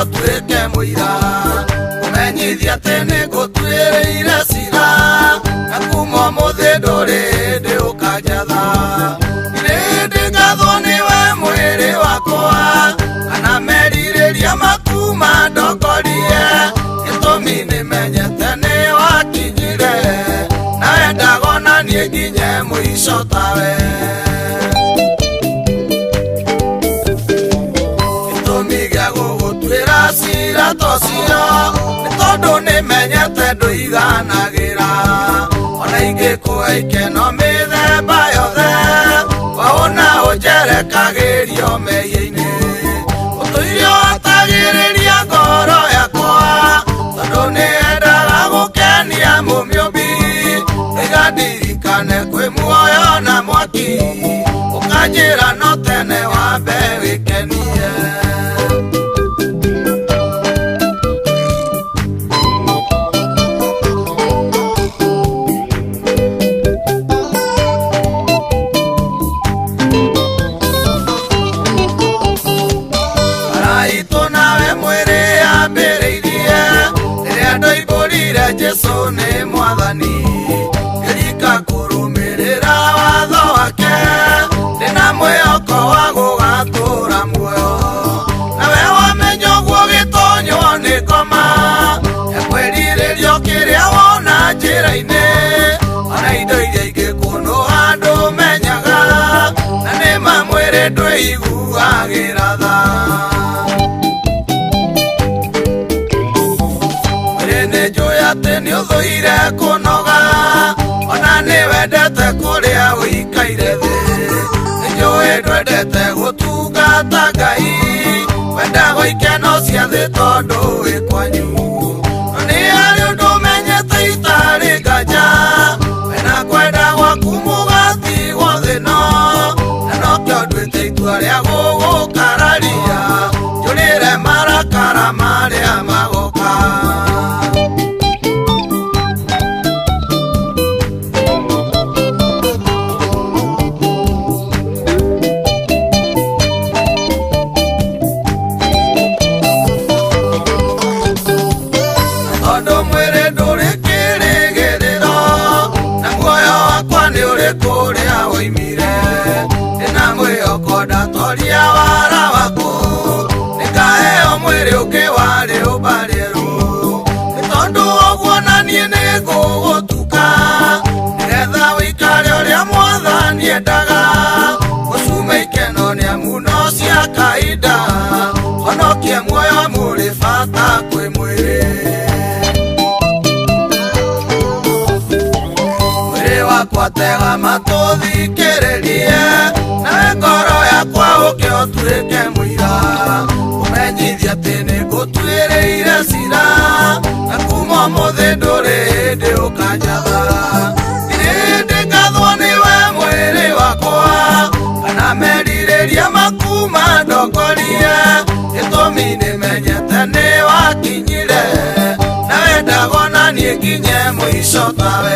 muoyo tuike muira umenyithia tene ngutwiriire cira na kuma muthi nduri ndi ukanjatha ndi ngatho niwe mwiri wakwa kana meririria makuma ndokorie gitumi nimenyete ni wakinyire nawe ndagona nie nginye mwico tawe gitumi gia gugutwira cira tocio ni tondu nimenyete nduiganagira ona ingikuhe ikeno mithemba yothe waona unjerekagirio meiya-ini utuire watagiriria ngoro yakwa tondu niendaga gukenia mumiumbi igandirikane kwi muoyo na mwaki ukanjira no tene wambe wikenie Jesu ni mwathani gerika kurumirira watho wake ndina mwihoko wa gugatura muoyo nawe wamenya guo gitonywo ni ngoma ekwiriririo kiria wona njira-ini ona indo iria ingikuno andu menyaga na nima mwiri ndwiguagira tha ati ni uthuire kunoga ona ni wendete kuria wikaire thi njui ndwendete gutungata Ngai wendaga ikeno cia thi tondu wi kwanyu no ni ari undu menyete itari nganja wena kwenda gwaku mugatigwo thino na nokio nduite itua ria gugukararia njurire marakara maria magoka kuria woimire ndina mwihoko ndatoria wara waku nikaheo mwiri ungi wari ubarieru ni tondu oguo nanie nigugutuka nigetha wikare uria mwathani endaga gucuma ikeno ni amuno cia kahinda honokie muoyo muri bata kwi mwiri kwatega matuthikiririe nawe ngoro yakwa ukio tuike muira umenyithia ati ni ngutwiriire cira na kuma muthi nduri ndi ukanjatha ndi ngathwo niwe mwiri wakwa kana meririria makuma ndokorie gitumi nimenyete ni wakinyire nawe ndagona nie nginye mwico tawe